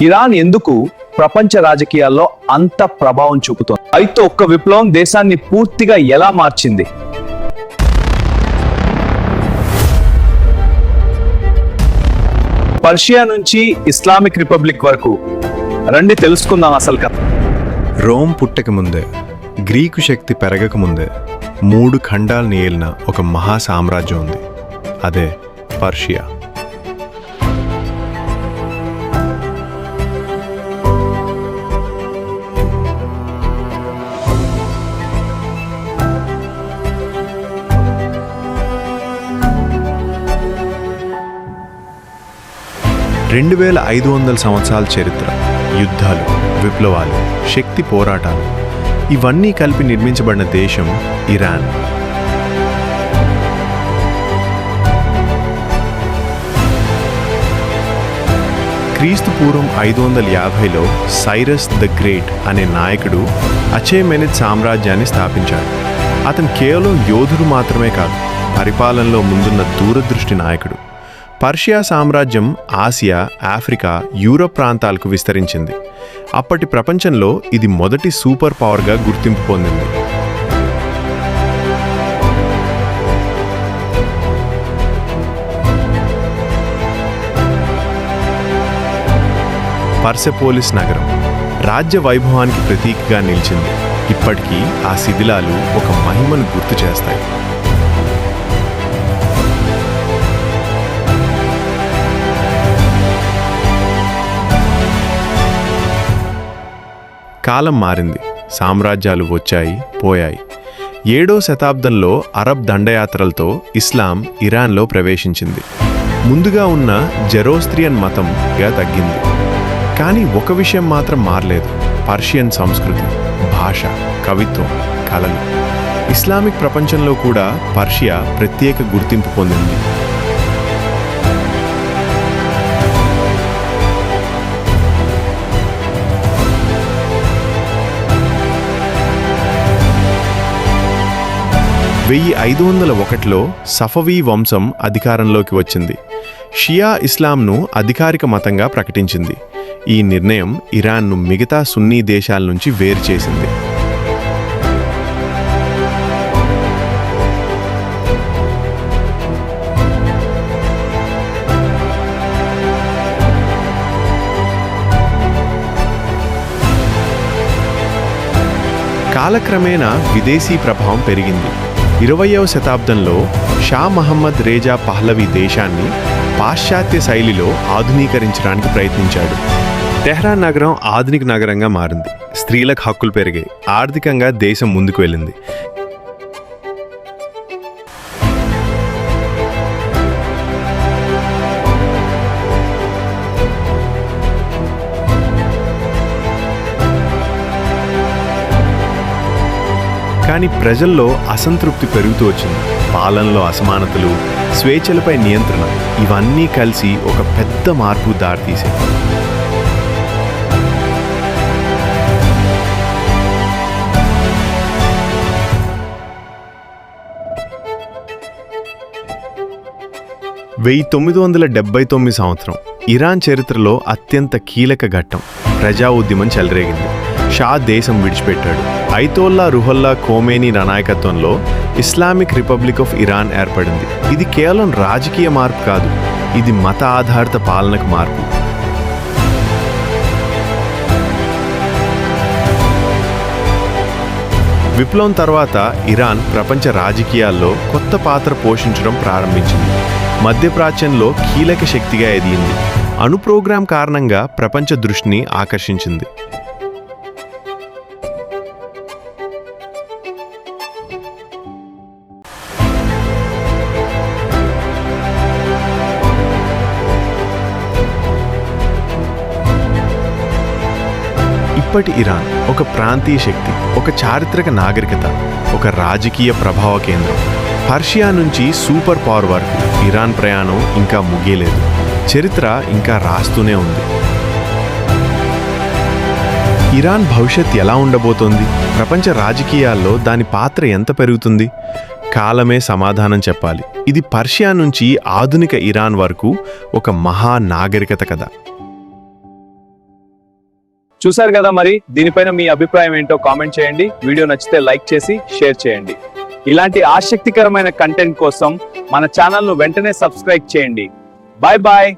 Iran ఎందుకు ప్రపంచ రాజకీయాల్లో అంత ప్రభావం చూపుతోంది? అయితే ఒక్క విప్లవం దేశాన్ని పూర్తిగా ఎలా మార్చింది? పర్షియా నుంచి ఇస్లామిక్ రిపబ్లిక్ వరకు రండి తెలుసుకుందాం అసలు కథ. రోమ్ పుట్టక ముందే, గ్రీకు శక్తి పెరగక ముందే 3 ఖండాలను ఏలిన ఒక మహా సామ్రాజ్యం ఉంది. అదే పర్షియా. రెండు 2500 సంవత్సరాల చరిత్ర, యుద్ధాలు, విప్లవాలు, శక్తి పోరాటాలు ఇవన్నీ కలిపి నిర్మించబడిన దేశం ఇరాన్. క్రీస్తు పూర్వం 550లో సైరస్ ద గ్రేట్ అనే నాయకుడు అచేమెనిద్ సామ్రాజ్యాన్ని స్థాపించాడు. అతను కేవలం యోధుడు మాత్రమే కాదు, పరిపాలనలో ముందున్న దూరదృష్టి నాయకుడు. పర్షియా సామ్రాజ్యం ఆసియా, ఆఫ్రికా, యూరప్ ప్రాంతాలకు విస్తరించింది. అప్పటి ప్రపంచంలో ఇది మొదటి సూపర్ పవర్గా గుర్తింపు పొందింది. పర్సెపోలిస్ నగరం రాజ్య వైభవానికి ప్రతీకగా నిలిచింది. ఇప్పటికీ ఆ శిథిలాలు ఒక మహిమను గుర్తు చేస్తాయి. కాలం మారింది, సామ్రాజ్యాలు వచ్చాయి, పోయాయి. 7వ శతాబ్దంలో అరబ్ దండయాత్రలతో ఇస్లాం ఇరాన్లో ప్రవేశించింది. ముందుగా ఉన్న జెరోస్త్రియన్ మతంగా తగ్గింది. కానీ ఒక విషయం మాత్రం మారలేదు: పర్షియన్ సంస్కృతి, భాష, కవిత్వం, కళలు. ఇస్లామిక్ ప్రపంచంలో కూడా పర్షియా ప్రత్యేక గుర్తింపు పొందింది. వెయ్యి 501లో సఫవీ వంశం అధికారంలోకి వచ్చింది. షియా ఇస్లాంను అధికారిక మతంగా ప్రకటించింది. ఈ నిర్ణయం ఇరాన్ను మిగతా సున్నీ దేశాల నుంచి వేరు చేసింది. కాలక్రమేణా విదేశీ ప్రభావం పెరిగింది. 20వ శతాబ్దంలో షా మహమ్మద్ రేజా పహ్లవి దేశాన్ని పాశ్చాత్య శైలిలో ఆధునీకరించడానికి ప్రయత్నించాడు. టెహ్రాన్ నగరం ఆధునిక నగరంగా మారింది. స్త్రీలకు హక్కులు పెరిగాయి. ఆర్థికంగా దేశం ముందుకు వెళ్ళింది. కానీ ప్రజల్లో అసంతృప్తి పెరుగుతూ వచ్చింది. పాలనలో అసమానతలు, స్వేచ్ఛలపై నియంత్రణ ఇవన్నీ కలిసి ఒక పెద్ద మార్పు దారితీసాయి. వెయ్యి 979 సంవత్సరం ఇరాన్ చరిత్రలో అత్యంత కీలక ఘట్టం. ప్రజా ఉద్యమం చెలరేగింది. షా దేశం విడిచిపెట్టాడు. ఐతోల్లా రుహల్లా ఖోమేనీ నాయకత్వంలో ఇస్లామిక్ రిపబ్లిక్ ఆఫ్ ఇరాన్ ఏర్పడింది. ఇది కేవలం రాజకీయ మార్పు కాదు, ఇది మత ఆధారిత పాలనకు మార్పు. విప్లవం తర్వాత ఇరాన్ ప్రపంచ రాజకీయాల్లో కొత్త పాత్ర పోషించడం ప్రారంభించింది. మధ్యప్రాచ్యంలో కీలక శక్తిగా ఎదిగింది. అణు ప్రోగ్రాం కారణంగా ప్రపంచ దృష్టిని ఆకర్షించింది. ఇప్పటి ఇరాన్ ఒక ప్రాంతీయ శక్తి, ఒక చారిత్రక నాగరికత, ఒక రాజకీయ ప్రభావ కేంద్రం. పర్షియా నుంచి సూపర్ పవర్ వరకు ఇరాన్ ప్రయాణం ఇంకా ముగియలేదు. చరిత్ర ఇంకా రాస్తూనే ఉంది. ఇరాన్ భవిష్యత్ ఎలా ఉండబోతోంది? ప్రపంచ రాజకీయాల్లో దాని పాత్ర ఎంత పెరుగుతుంది? కాలమే సమాధానం చెప్పాలి. ఇది పర్షియా నుంచి ఆధునిక ఇరాన్ వరకు ఒక మహా నాగరికత కథ. చూసారు కదా, మరి దీనిపైన మీ అభిప్రాయం ఏంటో కామెంట్ చేయండి. వీడియో నచ్చితే లైక్ చేసి షేర్ చేయండి. ఇలాంటి ఆసక్తికరమైన కంటెంట్ కోసం మన ఛానల్ను వెంటనే సబ్స్క్రైబ్ చేయండి. Bye bye.